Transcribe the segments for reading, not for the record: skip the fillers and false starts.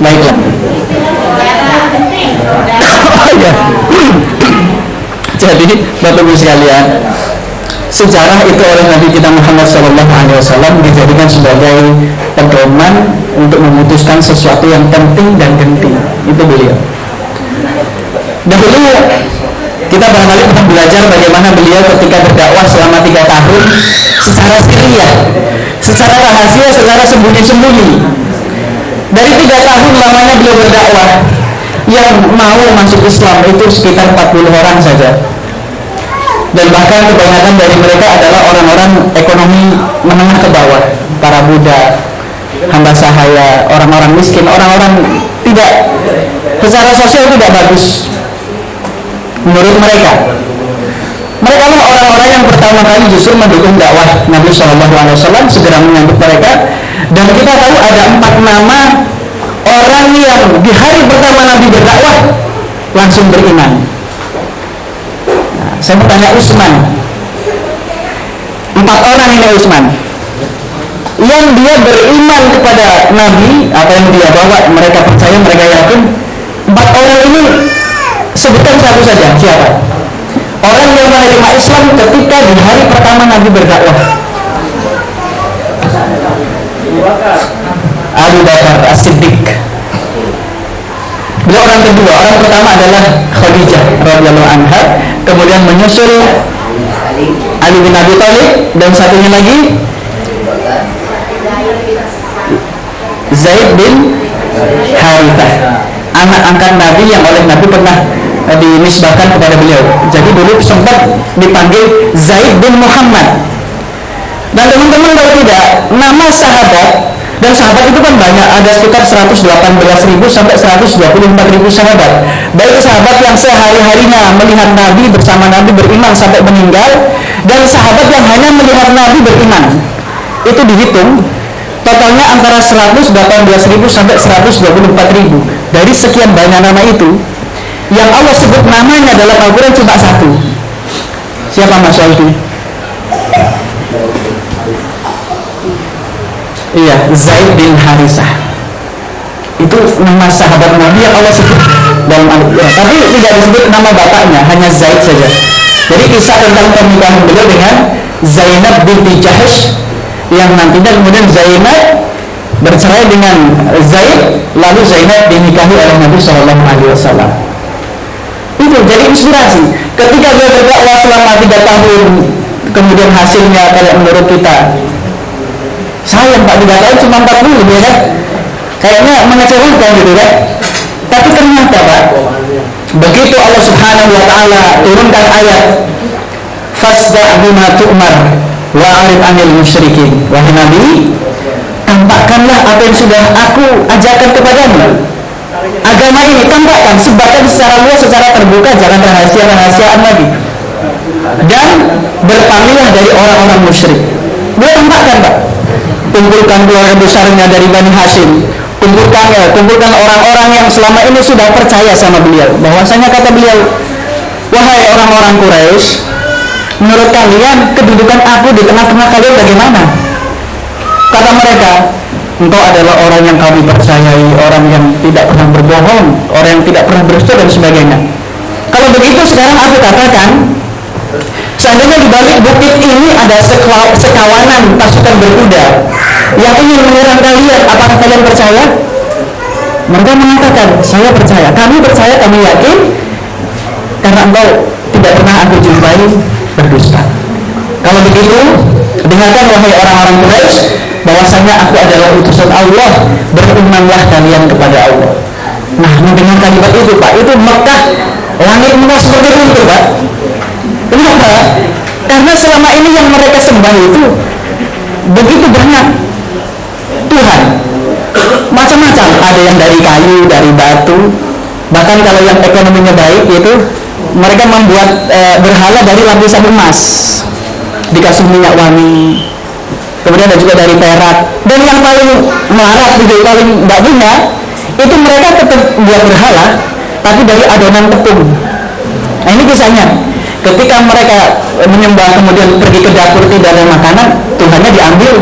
Baiklah. Oh ya. Jadi Bapak Ibu sekalian, sejarah itu oleh Nabi kita Muhammad SAW dijadikan sebagai pedoman untuk memutuskan sesuatu yang penting dan genting. Itu beliau. Dahulu kita barangkali pernah belajar bagaimana beliau ketika berdakwah selama 3 tahun secara sirriyah, secara rahasia, secara sembunyi-sembunyi. Dari 3 tahun lamanya beliau berdakwah, yang mau masuk Islam itu sekitar 40 orang saja. Dan bahkan kebanyakan dari mereka adalah orang-orang ekonomi menengah ke bawah, para budak, hamba sahaya, orang-orang miskin, orang-orang tidak secara sosial tidak bagus menurut mereka. Mereka lah orang-orang yang pertama kali justru mendukung dakwah Nabi SAW, segera menyambut mereka. Dan kita tahu ada 4 nama orang yang di hari pertama Nabi berdakwah langsung beriman. Nah, saya mau tanya Utsman. 4 orang ini Utsman yang dia beriman kepada Nabi, apa yang dia bawa, mereka percaya, mereka yakin. 4 orang ini sebutkan satu saja, siapa? Orang yang menerima Islam ketika di hari pertama Nabi berdakwah. Abu Bakar As-Siddiq. Beliau orang kedua. Orang pertama adalah Khadijah radhiyallahu anha, kemudian menyusul Ali bin Abi Thalib, dan satunya lagi Zaid bin Harithah, anak angkat Nabi yang oleh Nabi pernah dinisbahkan kepada beliau. Jadi dulu sempat dipanggil Zaid bin Muhammad. Dan teman-teman tahu tidak, nama sahabat, dan sahabat itu kan banyak, ada sekitar 118.000 sampai 124.000 sahabat. Baik sahabat yang sehari-harinya melihat Nabi, bersama Nabi, beriman sampai meninggal, dan sahabat yang hanya melihat Nabi beriman. Itu dihitung totalnya antara 118.000 sampai 124.000. Dari sekian banyak nama itu, yang Allah sebut namanya dalam Al-Quran cuma 1. Siapa Mas Waldi? Iya, Zaid bin Harithah. Itu nama sahabat Nabi yang Allah sebut dalam Al-Quran, tapi tidak disebut nama bapaknya, hanya Zaid saja. Jadi kisah tentang pernikahan beliau dengan Zainab binti Jahsh, yang nantinya kemudian Zainab bercerai dengan Zaid, lalu Zainab dinikahi oleh Nabi SAW. Itu jadi inspirasi. Ketika dia berdakwah selama 3 tahun, kemudian hasilnya kalau menurut kita, sayang Pak, 3 tahun cuma 40, ya kan? Kayaknya mengecewakan gitu kan? Tapi ternyata Pak, begitu Allah Subhanahu wa Ta'ala turunkan ayat fasda' bima tu'mar wa'arid 'anil musyrikin, wahai Nabi, tampakkanlah apa yang sudah aku ajarkan kepadamu. Agama ini tampakkan, sebarkan secara luas, secara terbuka, jangan rahasia-rahasiaan lagi. Dan berpalinglah dari orang-orang musyrik. Dia tampakkan Pak, kumpulkan keluarga besarnya dari Bani Hashim, kumpulkan orang-orang yang selama ini sudah percaya sama beliau. Bahwasanya kata beliau, wahai orang-orang Quraisy, menurut kalian kedudukan aku di tengah-tengah kalian bagaimana? Kata mereka, engkau adalah orang yang kami percayai, orang yang tidak pernah berbohong, orang yang tidak pernah berdusta dan sebagainya. Kalau begitu sekarang aku katakan, seandainya di balik bukit ini ada sekawanan pasukan berkuda yang ingin menyerang kalian, apakah kalian percaya? Mereka mengatakan, saya percaya, kami percaya, kami yakin, karena engkau tidak pernah aku jumpai berdusta. Kalau begitu, dengarkan wahai orang-orang Quraisy, bahwasanya aku adalah utusan Allah, berimanlah kalian kepada Allah. Nah, mendengar kalimat itu Pak, itu Mekah, langit Mekah seperti itu Pak. Kenapa? Karena selama ini yang mereka sembah itu begitu banyak Tuhan, macam-macam. Ada yang dari kayu, dari batu, bahkan kalau yang ekonominya baik itu mereka membuat berhala dari lapisan emas, dikasih minyak wangi. Kemudian ada juga dari perak. Dan yang paling melarat, paling tidak punya, itu mereka tetap buat berhala, tapi dari adonan tepung. Nah ini kisahnya. Ketika mereka menyembah kemudian pergi ke dapur tidak ada makanan, Tuhannya diambil.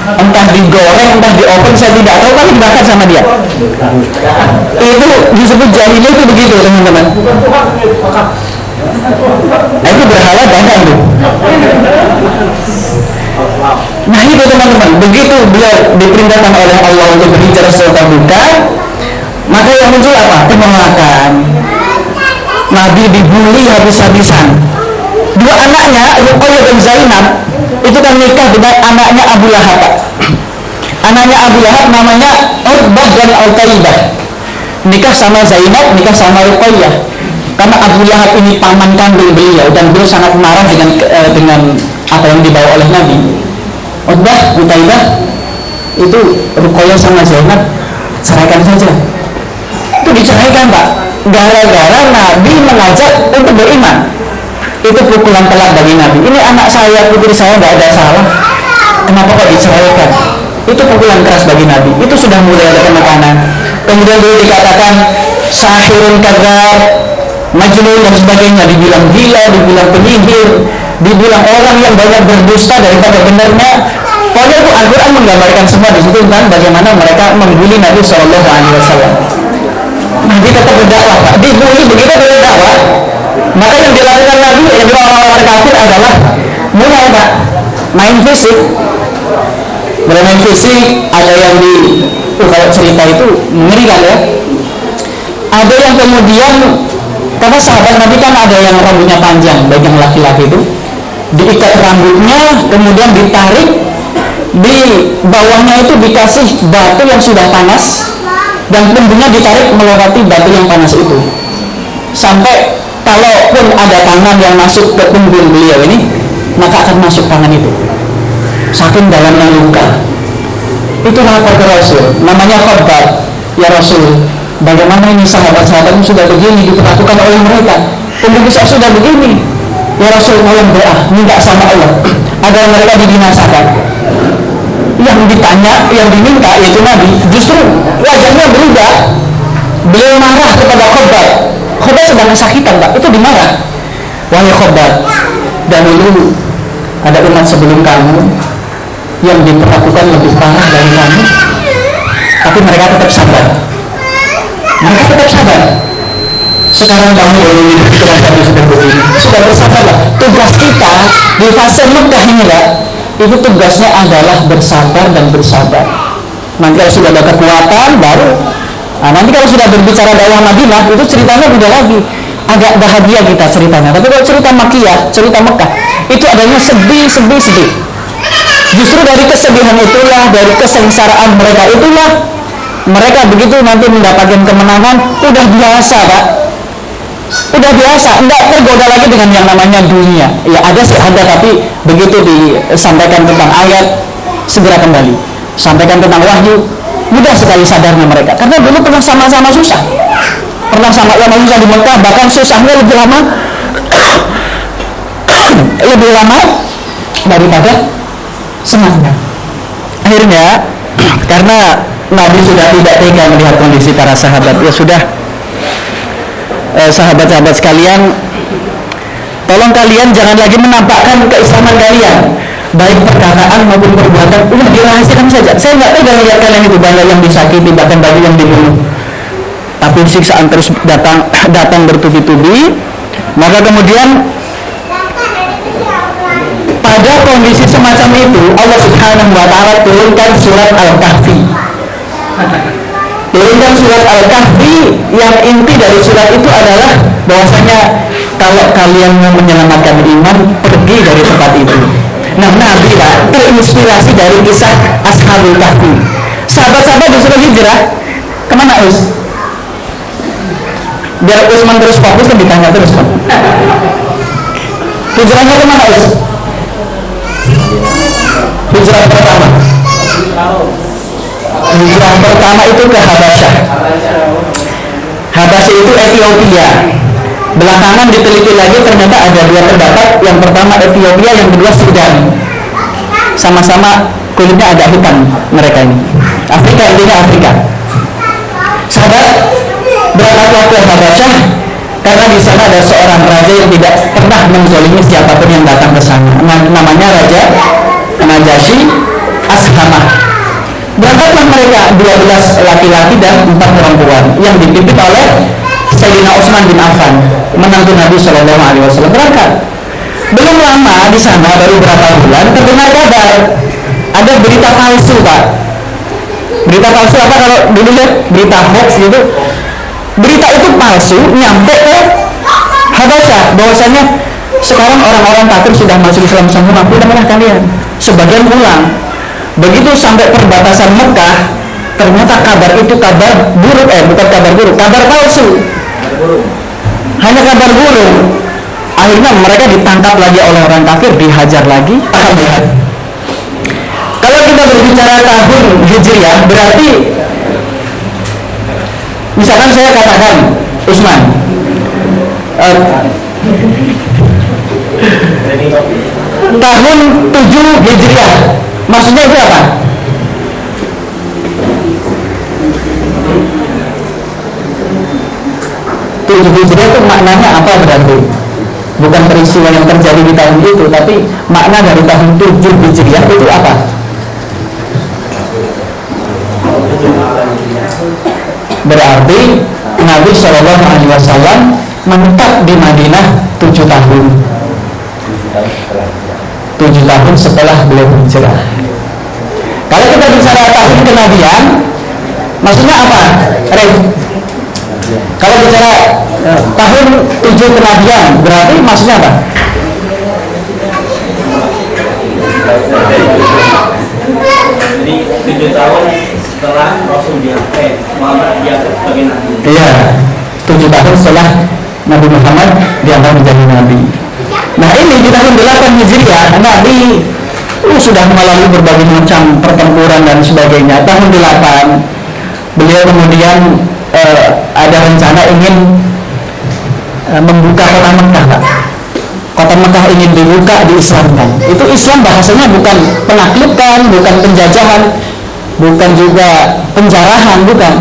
entah digoreng, entah di oven, saya tidak tahu, tapi dimakan sama dia. Itu disebut jahiliyah itu begitu teman-teman. Itu berhala dagang tuh. Nah itu teman-teman, begitu beliau diperintahkan oleh Allah untuk berbicara surga buka, maka yang muncul apa? Penolakan. Nabi dibully habis-habisan. Dua anaknya, Ruqayyah dan Zainab, itu kan nikah dengan anaknya Abu Lahab. Anaknya Abu Lahab namanya Utbah dan Utaibah. Nikah sama Zainab, nikah sama Ruqayyah. Karena Abu Lahab ini paman kandung beliau dan beliau sangat marah dengan apa yang dibawa oleh Nabi. Utbah, Utaibah, itu Ruqayyah sama Zainab ceraikan saja. Itu diceraikan Pak, gara-gara Nabi mengajak untuk beriman. Itu pukulan telak bagi Nabi. Ini anak saya, putri saya nggak ada salah, kenapa kok diceraikan? Itu pukulan keras bagi Nabi. Itu sudah mulai ada penekanan. Kemudian dulu dikatakan sahirun kadzab, majnun dan sebagainya, dibilang gila, dibilang penyihir, dibilang orang yang banyak berdusta daripada benarnya. Pokoknya itu Al-Quran menggambarkan semua di situ kan bagaimana mereka membuli Nabi Shallallahu Alaihi Wasallam. Nabi tetap berdakwah, Pak. Dibully begitu berdakwah. Maka yang dilakukan Nabi yang orang-orang kafir adalah mulai Pak main fisik. Bermain fisik, ada yang kalau cerita itu mengerikan ya. Ada yang kemudian, karena sahabat Nabi kan ada yang rambutnya panjang, baik yang laki-laki itu diikat rambutnya, kemudian ditarik, di bawahnya itu dikasih batu yang sudah panas, dan punggungnya ditarik melewati batu yang panas itu, sampai kalaupun ada tangan yang masuk ke punggung beliau ini, maka akan masuk tangan itu, saking dalamnya luka. Itu lapor ke Rasul, namanya Khabbab. Ya Rasul, bagaimana ini sahabat-sahabatmu sudah begini diperlakukan oleh mereka, punggung saya sudah begini. Ya Rasul, mohon doa, minta sama Allah agar mereka dibinasakan. Yang ditanya, yang diminta yaitu Nabi, justru wajahnya berubah. Beliau marah kepada Khabbab. Khabbab sedang kesakitan Pak, itu dimarah. Wahai Khabbab, dahulu ada umat sebelum kamu yang diperlakukan lebih parah dari kamu, tapi mereka tetap sabar. Mereka tetap sabar. Sekarang kamu baru hidup di seperti ini, sudah bersabarlah. Tugas kita di fase Mekah ini Pak, itu tugasnya adalah bersabar dan bersabar. Nanti kalau sudah ada kekuatan baru, nanti kalau sudah berbicara dakwah Madinah, itu ceritanya beda lagi, agak bahagia kita ceritanya. Tapi kalau cerita Makkiyah, cerita Mekah, itu adanya sedih. Justru dari kesedihan itulah, dari kesengsaraan mereka itulah, mereka begitu nanti mendapatkan kemenangan, udah biasa Pak. Udah biasa, enggak tergoda lagi dengan yang namanya dunia. Ya ada sih ada, tapi begitu disampaikan tentang ayat, segera kembali. Sampaikan tentang wahyu, mudah sekali sadarnya mereka. Karena dulu pernah sama-sama susah. Pernah sama-sama susah di Mekah, bahkan susahnya lebih lama daripada senangnya. Akhirnya, karena Nabi sudah tidak tega melihat kondisi para sahabat, ya sudah, sahabat-sahabat sekalian, tolong kalian jangan lagi menampakkan keislaman kalian, baik perkataan maupun perbuatan, udah dirahasiakan saja. Saya nggak tega melihat kalian itu banyak yang disakiti, bahkan banyak yang dibunuh. Tapi siksaan terus datang bertubi-tubi. Maka kemudian pada kondisi semacam itu, Allah Subhanahu wa Ta'ala turunkan surat Al-Kahfi. Turunkan surat Al-Kahfi, yang inti dari surat itu adalah bahwasanya kalau kalian mau menyelamatkan iman, pergi dari tempat itu. Nah, Nabi Pak terinspirasi dari kisah Ashabul Kahfi. Sahabat-sahabat disuruh hijrah kemana Us? Biar Usman terus fokus kan ditanya terus Pak. Hijrahnya kemana Us? Hijrah pertama. Hijrah pertama itu ke Habasyah. Habasyah itu Ethiopia. Belakangan diteliti lagi ternyata ada dua pendapat. Yang pertama Ethiopia, yang kedua Sudan. Sama-sama kulitnya agak hitam mereka ini. Afrika, intinya Afrika. Sahabat berangkatlah ke Habasyah karena di sana ada seorang raja yang tidak pernah menzalimi siapapun yang datang ke sana. Namanya Raja Najasyi Ashamah. Berangkatlah mereka 12 laki-laki dan 4 perempuan yang dipimpin oleh Sayyidina Utsman bin Affan, menantu Nabi Shallallahu Alaihi Wasallam. Berangkat. Belum lama di sana, baru berapa bulan, terdengar kabar ada berita palsu, Pak. Berita palsu apa kalau dulu ya? Berita hoax gitu. Berita itu palsu nyampe ke Habasyah bahwasanya sekarang orang-orang kafir sudah masuk Islam semua, pulanglah kalian. Sebagian pulang. Begitu sampai perbatasan Mekah, ternyata kabar itu kabar buruk, bukan kabar buruk, kabar palsu. Hanya kabar buruk. Akhirnya mereka ditangkap lagi oleh orang kafir, dihajar lagi. Kalau kita berbicara tahun Hijriah, berarti misalkan saya katakan Utsman, tahun 7 Hijriah, maksudnya itu apa? Tujuh Hijriah itu maknanya apa berarti? Bukan peristiwa yang terjadi di tahun itu, tapi makna dari tahun 7 Hijriah itu apa? Berarti Nabi Shallallahu Alaihi Wasallam menetap di Madinah 7 tahun. 7 tahun setelah beliau hijrah. Kalau kita bicara tahun kenabian, maksudnya apa? Ref? Kalau bicara tahun 7 kenabian, berarti maksudnya apa? Jadi 7 tahun setelah Rasul Muhammad diangkat sebagai nabi. Iya, 7 tahun setelah Nabi Muhammad diangkat menjadi nabi. Nah ini di tahun 8 Hijriah, Nabi sudah melalui berbagai macam pertempuran dan sebagainya. Tahun 8 beliau kemudian ada rencana ingin membuka kota Mekah, Pak. Kota Mekah ingin dibuka, diislamkan. Itu Islam bahasanya bukan penaklukan, bukan penjajahan, bukan juga penjarahan, bukan.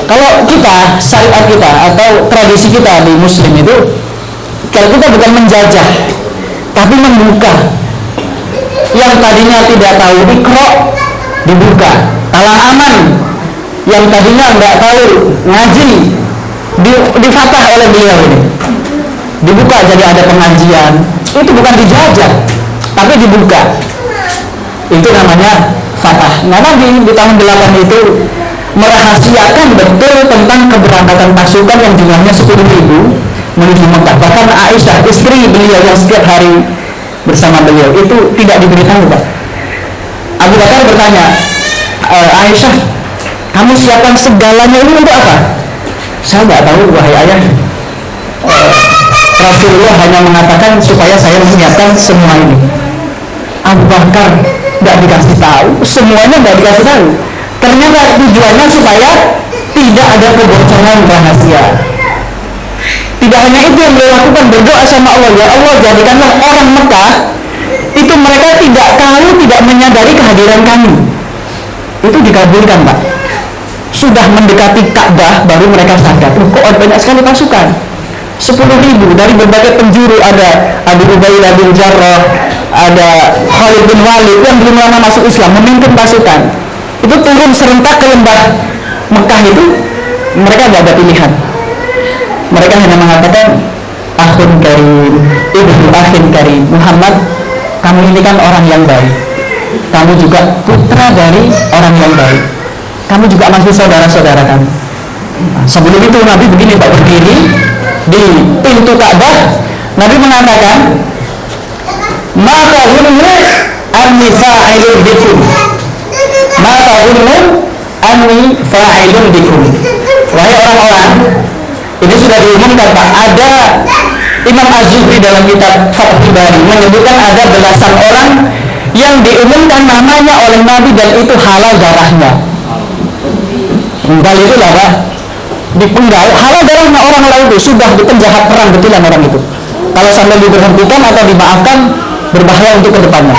Kalau kita, syariat kita atau tradisi kita di Muslim itu, kalau kita bukan menjajah, tapi membuka. Yang tadinya tidak tahu Iqra, dibuka. Talang aman, yang tadinya nggak tahu ngaji, difatah oleh beliau ini. Dibuka jadi ada pengajian. Itu bukan dijajah, tapi dibuka. Itu namanya fatah. Nah, Nabi di tahun 8 itu merahasiakan betul tentang keberangkatan pasukan yang jumlahnya 10.000 menuju Mekah. Bahkan Aisyah, istri beliau yang setiap hari bersama beliau, itu tidak diberitahu, Pak. Abu Bakar bertanya, Aisyah, kamu siapkan segalanya ini untuk apa? Saya nggak tahu, wahai ayah. Rasulullah hanya mengatakan supaya saya menyiapkan semua ini. Abu Bakar nggak dikasih tahu, semuanya nggak dikasih tahu. Ternyata tujuannya supaya tidak ada kebocoran rahasia. Tidak hanya itu yang beliau lakukan, berdoa sama Allah, ya Allah jadikanlah orang Mekah itu mereka tidak tahu, tidak menyadari kehadiran kami. Itu dikabulkan, Pak. Sudah mendekati Ka'bah baru mereka sadar, kok banyak sekali pasukan. 10.000 dari berbagai penjuru, ada Abu Ubaidah bin Jarrah, ada Khalid bin Walid yang belum lama masuk Islam memimpin pasukan. Itu turun serentak ke lembah Mekah itu, mereka tidak ada pilihan. Mereka hanya mengatakan, akhun karim, ibnu akhin karim, Muhammad, kamu ini kan orang yang baik, kamu juga putra dari orang yang baik, kamu juga masih saudara-saudara kami. Sebelum itu Nabi begini, Pak, berdiri di pintu Ka'bah. Nabi mengatakan, maka hunu anni fa'ilun bikum, maka hunu anni fa'ilun bikum. Wahai orang-orang, ini sudah diumumkan, Pak. Ada Imam Az-Zuhri dalam kitab Fathul Bari menyebutkan ada belasan orang yang diumumkan namanya oleh Nabi dan itu halal darahnya. Penggal itu lah, Pak. Dipenggal, halal darahnya orang-orang itu, sudah penjahat perang betulan orang itu. Kalau sampai diberhentikan atau dimaafkan, berbahaya untuk kedepannya.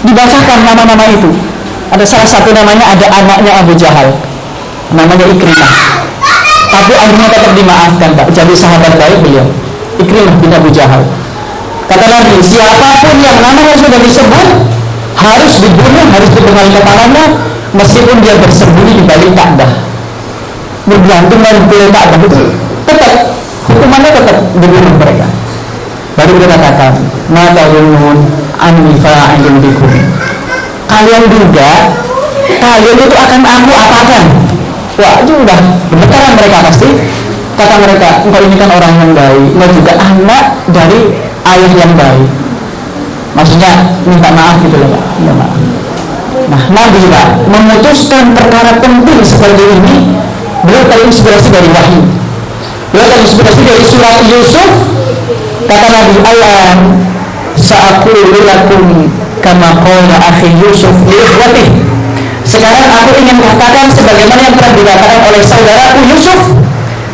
Dibacakan nama-nama itu. Ada salah satu namanya, ada anaknya Abu Jahal, namanya Ikrimah. Tapi akhirnya tetap dimaafkan, Pak. Jadi sahabat baik beliau, Ikrimah bin Abu Jahal. Kata Nabi, siapapun yang namanya sudah disebut, harus dibunuh, harus dipenggal kepalanya, meskipun dia bersembunyi di balik Ka'bah, bergantung dari balik Ka'bah, itu tetap hukumannya tetap dibunuh mereka. Baru kita katakan, mata ulun anifa'ilun bikum, kalian duga kalian itu akan aku apakan? Wah, itu udah gemetaran mereka pasti. Kata mereka, engkau ini kan orang yang baik, engkau juga anak dari ayah yang baik. Maksudnya minta maaf gitu loh Pak, minta maaf. Nah, Nabi Pak memutuskan perkara penting seperti ini, beliau terinspirasi dari wahyu. Beliau terinspirasi dari surat Yusuf. Kata Nabi, alam sa'aqulu lakum kama qala akhi Yusuf li ikhwatih. Sekarang aku ingin katakan sebagaimana yang telah dikatakan oleh saudaraku Yusuf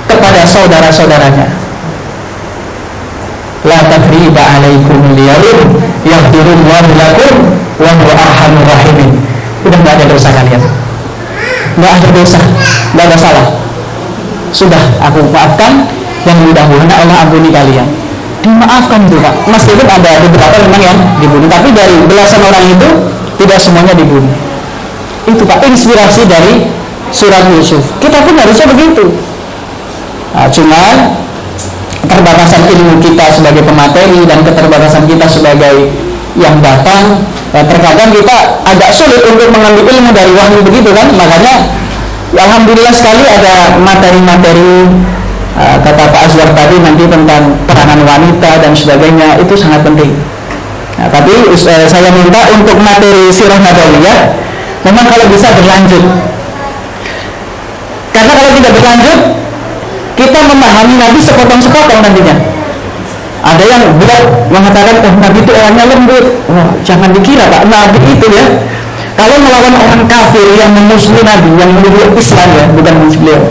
kepada saudara-saudaranya. La tafriba alaikum liyawm yaghfirullahu lakum wa huwa arhamur rahimin. Udah enggak ada dosa kalian. Enggak ada dosa, enggak ada salah. Sudah aku maafkan, yang mudah-mudahan Allah ampuni kalian. Dimaafkan itu Pak. Meskipun ada beberapa memang yang dibunuh, tapi dari belasan orang itu tidak semuanya dibunuh. Itu Pak inspirasi dari surat Yusuf. Kita pun harusnya begitu. Nah, cuman keterbatasan ilmu kita sebagai pemateri dan keterbatasan kita sebagai yang datang, terkadang kita agak sulit untuk mengambil ilmu dari wahyu begitu kan. Makanya alhamdulillah sekali ada materi-materi, kata Pak Azwar tadi nanti tentang peranan wanita dan sebagainya, itu sangat penting. Nah, tapi saya minta untuk materi sirah nabawiyah memang kalau bisa berlanjut, karena kalau tidak berlanjut kita memahami Nabi sepotong-sepotong nantinya. Ada yang buat mengatakan, oh Nabi itu orangnya lembut. Oh, jangan dikira Pak, Nabi itu ya kalau melawan orang kafir yang memusuhi Nabi, yang menuduh Islam ya, bukan beliau,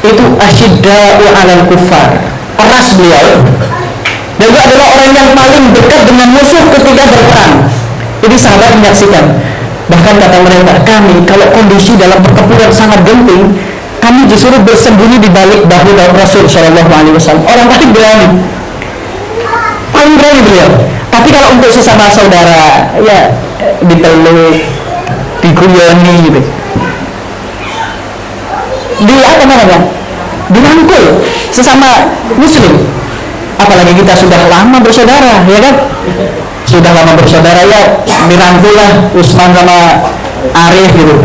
itu asyidda'u 'alal kuffar, keras beliau. Dan dia adalah orang yang paling dekat dengan musuh ketika berperang. Ini sahabat menyaksikan. Bahkan kata mereka, kami kalau kondisi dalam pertempuran sangat genting, kami justru bersembunyi di balik bahu Rasul Shallallahu Alaihi Wasallam. Orang paling berani beliau. Tapi kalau untuk sesama saudara, ya dipeluk, diguyoni gitu, dirangkul sesama Muslim. Apalagi kita sudah lama bersaudara, ya kan? Sudah lama bersaudara ya, dirangkul lah Usman sama Arif gitu.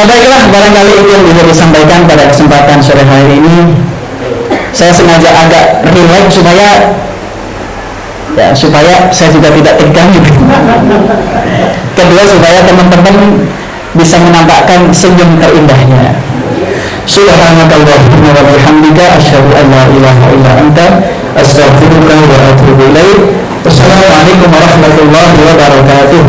Baiklah, barangkali itu yang bisa disampaikan pada kesempatan sore hari ini. Saya sengaja agak relax supaya saya juga tidak tegang gitu. Kedua, supaya teman-teman bisa menampakkan senyum terindahnya. Subhanakallahumma wa bihamdika asyhadu an la ilaha illa anta astaghfiruka wa atubu ilaik. Wassalamualaikum warahmatullahi wabarakatuh.